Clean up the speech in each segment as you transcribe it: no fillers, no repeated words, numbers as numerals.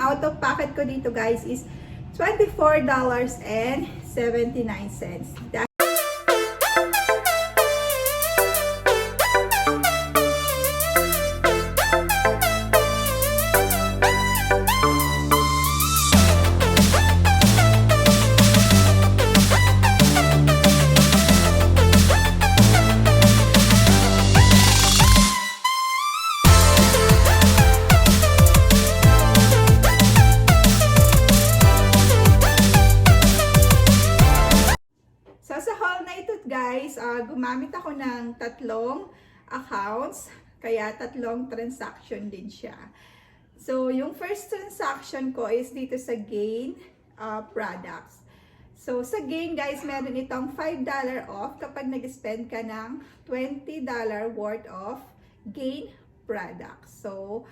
out of pocket ko dito guys is $24.79. Guys, gumamit ako ng tatlong accounts, kaya tatlong transaction din siya. So, yung first transaction ko is dito sa Gain products. So, sa Gain guys, meron itong $5 off kapag nag-spend ka ng $20 worth of Gain products. So,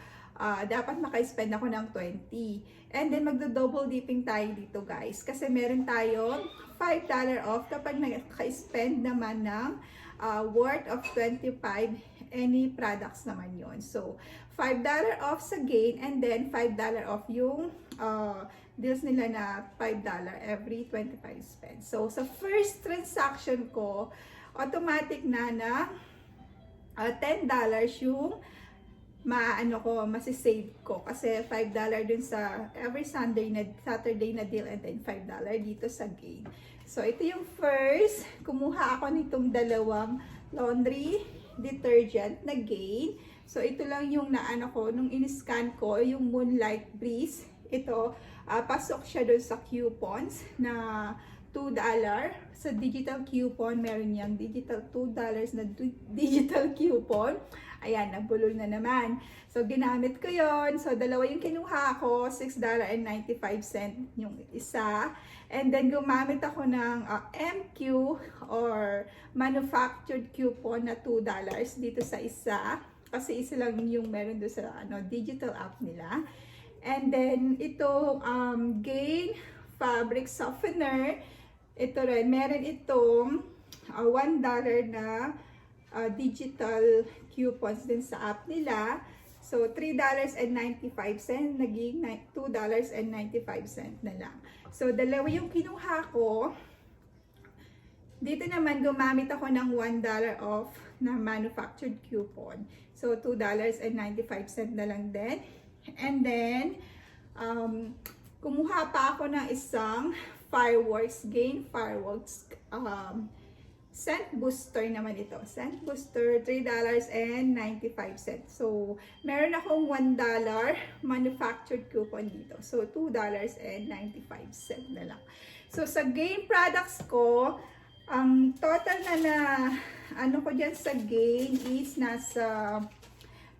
dapat maka-spend ako ng 20. And then, magdo-double dipping tayo dito guys. Kasi meron tayong $5 off kapag naka-spend naman ng worth of 25 any products naman yon. So, $5 off sa Gain and then $5 off yung deals nila na $5 every 25 spend. So, sa first transaction ko, automatic na $10 yung masisave ko kasi $5 dun sa every Saturday na deal and then $5 dito sa Gain. So ito yung first, kumuha ako nitong dalawang laundry detergent na Gain. So ito lang yung nung in-scan ko, yung Moonlight Breeze. Ito, pasok siya dun sa coupons na $2. Sa digital coupon, meron niyang digital $2 na digital coupon. Ayan, nabulol na naman. So, ginamit ko yon. So, dalawa yung kinuha ko, $6.95 yung isa. And then, gumamit ako ng MQ or manufactured coupon na $2 dito sa isa. Kasi isa lang yung meron doon sa digital app nila. And then, itong Gain fabric softener. Ito rin, meron itong $1 na digital coupons din sa app nila. So, $3.95, naging $2.95 na lang. So, dalawa yung kinuha ko. Dito naman, gumamit ako ng $1 off na manufactured coupon. So, $2.95 na lang din. And then, kumuha pa ako ng isang Gain Fireworks scent booster naman ito. Scent booster, $3.95. So, meron akong $1 manufactured coupon dito. So, $2.95 na lang. So, sa Gain products ko, ang total na ko dyan sa Gain is nasa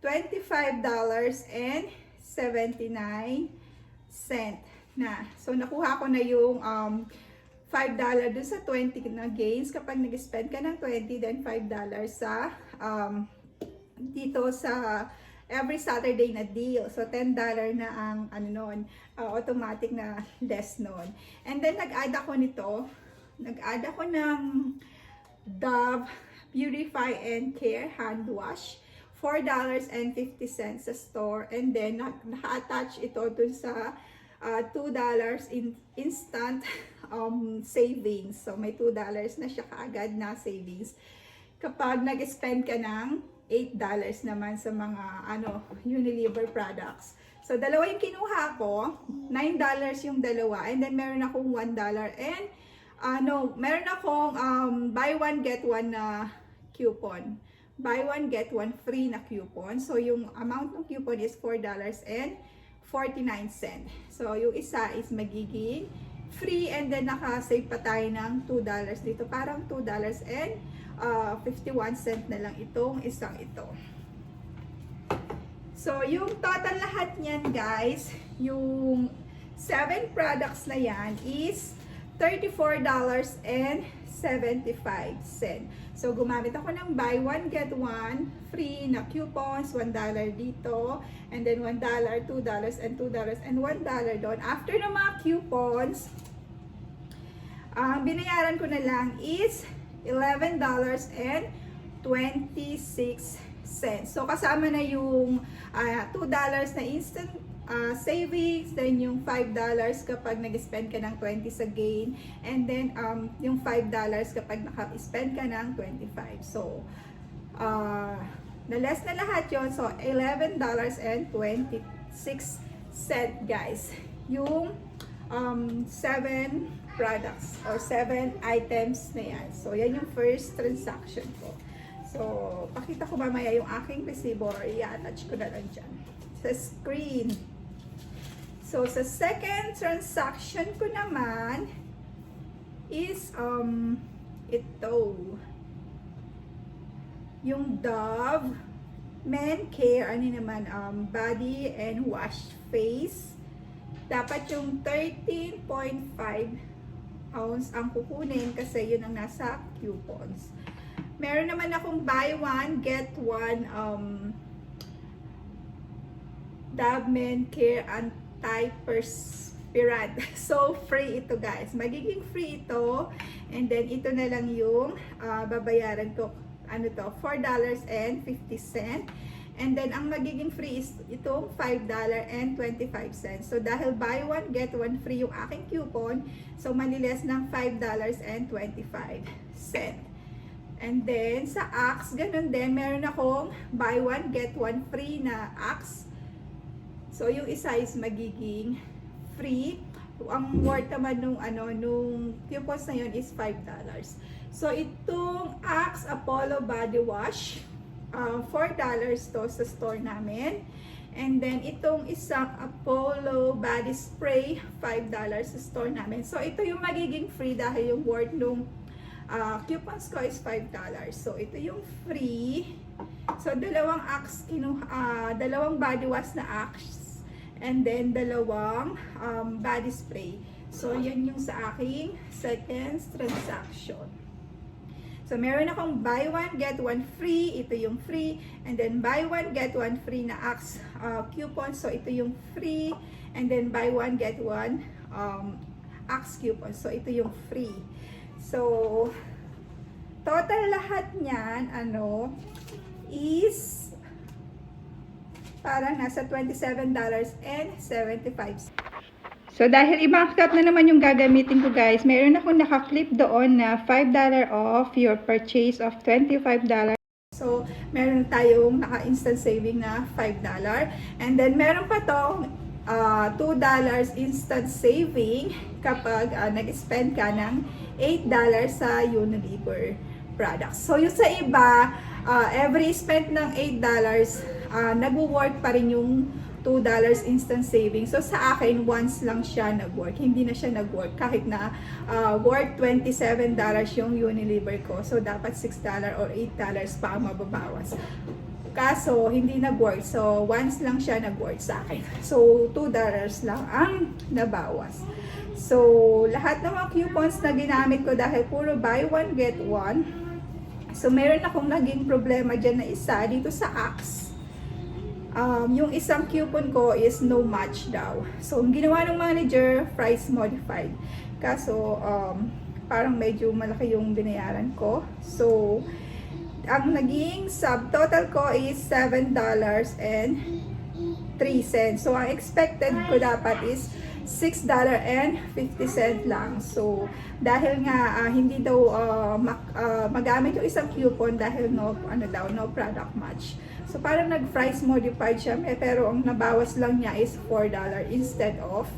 $25.79 na. So, nakuha ko na yung $5 dun sa 20 na gains kapag nag-spend ka ng 20, then $5 sa dito sa every Saturday na deal. So, $10 na ang automatic na less nun. And then, nag-add ako nito. Nag-add ako ng Dove Beautify and Care hand wash. $4.50 sa store. And then, naka-attach ito dun sa $2 in instant savings. So, may $2 na siya kaagad na savings. Kapag nag-spend ka ng $8 naman sa mga Unilever products. So, dalawa yung kinuha ko. $9 yung dalawa. And then, meron akong $1 and meron akong buy one get one na coupon. Buy one get one free na coupon. So, yung amount ng coupon is $4.49. So, yung isa is magiging free and then naka-save pa tayo ng $2 dito. Parang $2.51 na lang itong isang ito. So, yung total lahat niyan guys, yung 7 products na yan is $34.75. So, gumamit ako ng buy one, get one free na coupons, $1 dito, and then $1, $2, and $2, and $1 doon. After ng mga coupons, ang binayaran ko na lang is $11.26. So, kasama na yung $2 na instant savings, then yung $5 kapag nag-spend ka ng 20 sa gain, and then yung $5 kapag naka-spend ka ng 25. So, na-less na lahat yon. So, $11.26 guys. Yung 7 products or 7 items na yan. So, yan yung first transaction ko. So, pakita ko mamaya yung aking resibo or i-attach ko na lang dyan sa screen. So, sa second transaction ko naman is ito. Yung Dove Men Care, ano naman, body and wash face. Dapat yung 13.5 ounce ang kukunin kasi yun ang nasa coupons. Meron naman akong buy one, get one Dove Men Care Anti-Perspirant. So, free ito guys. Magiging free ito. And then, ito na lang yung babayaran ko. Ano to? $4.50. And then, ang magiging free is itong $5.25. So, dahil buy one, get one free yung aking coupon. So, maniles ng $5.25. And then, sa Axe, ganun din. Meron akong buy one, get one free na Axe. So, yung isa is magiging free. Ang worth naman nung coupons na yun is $5. So, itong Axe Apollo Body Wash, $4 to sa store namin. And then, itong isang Apollo Body Spray, $5 sa store namin. So, ito yung magiging free dahil yung worth nung coupons ko is $5. So, ito yung free. So, dalawang Axe, dalawang body wash na Axe, and then dalawang body spray. So, yan yung sa aking second transaction. So, meron akong buy one, get one free. Ito yung free. And then, buy one, get one free na Axe coupon. So, ito yung free. And then, buy one, get one Axe coupon. So, ito yung free. So, total lahat niyan, is parang nasa $27.75. So, dahil ibang account na naman yung gagamitin ko guys, mayroon akong naka-clip doon na $5 off your purchase of $25. So, meron tayong naka-instant saving na $5. And then, meron pa tong $2 instant saving kapag nag-spend ka ng $8 sa Unilever products. So, yung sa iba, every spend ng $8, nag-work pa rin yung $2 instant saving. So, sa akin, once lang siya nag-work. Hindi na siya nag-work kahit na worth $27 yung Unilever ko. So, dapat $6 or $8 pa ang mababawas. Kaso, hindi nag-work. So, once lang siya nag-work sa akin. So, $2 lang ang nabawas. So, lahat ng mga coupons na ginamit ko dahil puro buy one, get one. So, meron akong naging problema dyan na isa dito sa Axe. Yung isang coupon ko is no match daw. So, ang ginawa ng manager, price modified. Kaso, parang medyo malaki yung binayaran ko. So, ang naging subtotal ko is $7.03. So, ang expected ko dapat is $6.50 lang. So, dahil nga hindi daw magamit yung isang coupon dahil no product match. So, parang nag-price modified siya, pero ang nabawas lang niya is $4 instead of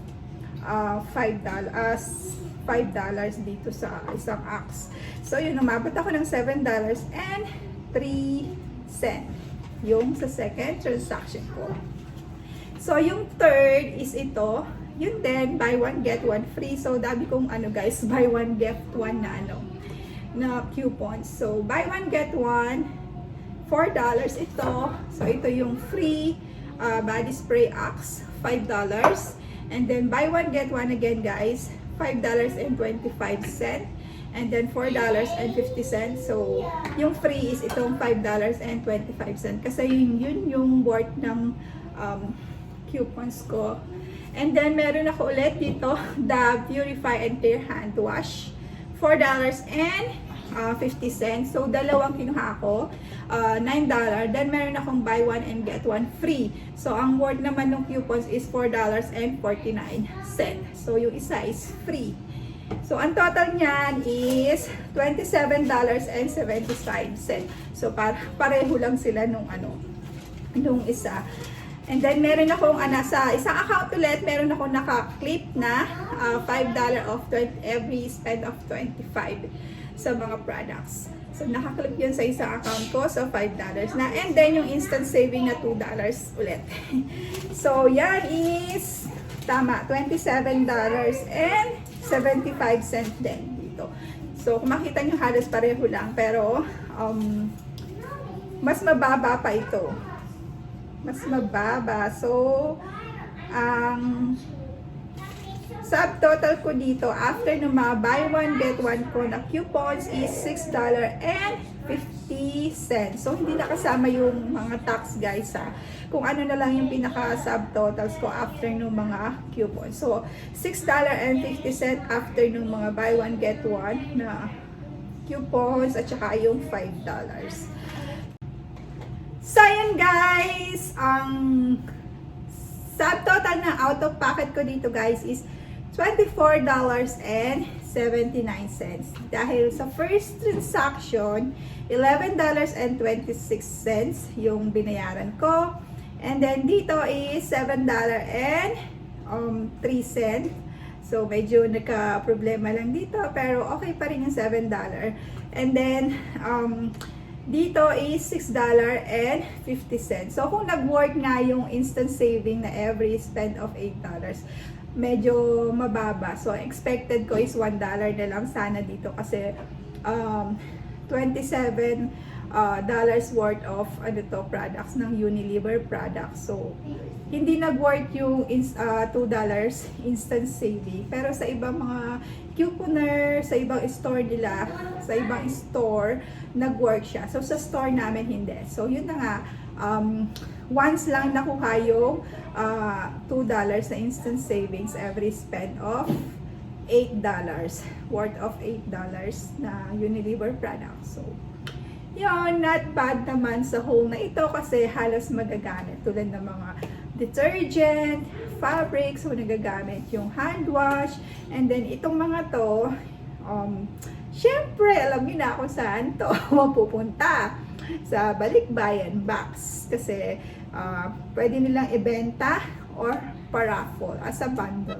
$5 dito sa isang Axe. So, yun, umabot ako ng $7.03 yung sa second transaction ko. So, yung third is ito. Yun din, buy one, get one free. So, dami kong guys, buy one, get one na coupon. So, buy one, get one, $4 ito. So, ito yung free body spray Axe, $5. And then, buy one, get one again, guys, $5.25. And then, $4.50. So, yung free is itong $5.25. Kasi yun yung worth ng coupons ko. And then, meron ako ulit dito, the Purify and Clear Hand Wash, $4.50. 50 cents. So, dalawang kinuha ko, $9. Then, meron akong buy one and get one free. So, ang worth naman ng coupons is $4.49. So, yung isa is free. So, ang total niyan is $27.75. So, pareho lang sila nung isa. And then, meron akong, sa isang account ulit, meron akong naka-clip na $5 off every spend of 25 sa mga products. So, naka-clip yun sa isang account ko. So, $5 na. And then, yung instant saving na $2 ulit. So, yan is, tama, $27.75 din dito. So, kung makita nyo, halos pareho lang. Pero, mas mababa pa ito. Mas mababa. So, ang subtotal ko dito after ng mga buy one get one ko na coupons is $6.50. So, hindi na kasama yung mga tax guys ha. Kung ano na lang yung pinaka subtotals ko after ng mga coupons. So, $6.50 after ng mga buy one get one na coupons at saka yung $5. So, ayan guys, ang subtotal na out of pocket ko dito guys is $24.79. Dahil sa first transaction, $11.26 yung binayaran ko. And then dito is $7.03. So, medyo nagka-problema lang dito, pero okay pa rin yung $7. And then, dito is $6.50. So, kung nag-work nga yung instant saving na every spend of $8, medyo mababa. So, expected ko is $1 na lang sana dito kasi $27 worth of products ng Unilever products. So, hindi nag-work yung $2 instant saving. Pero sa ibang mga couponer, sa ibang store nila, sa ibang store, nag-work siya. So, sa store namin hindi. So, yun na nga, once lang nakuha yung $2 na instant savings every spend of $8, worth of $8 na Unilever product. So, yun, not bad naman sa whole na ito kasi halos magagamit tulad ng mga detergent, fabrics, so nagagamit yung hand wash, and then itong mga to, syempre, alam niyo na kung saan to mapupunta sa balikbayan box kasi pwede nilang ibenta or paraffle as a bundle.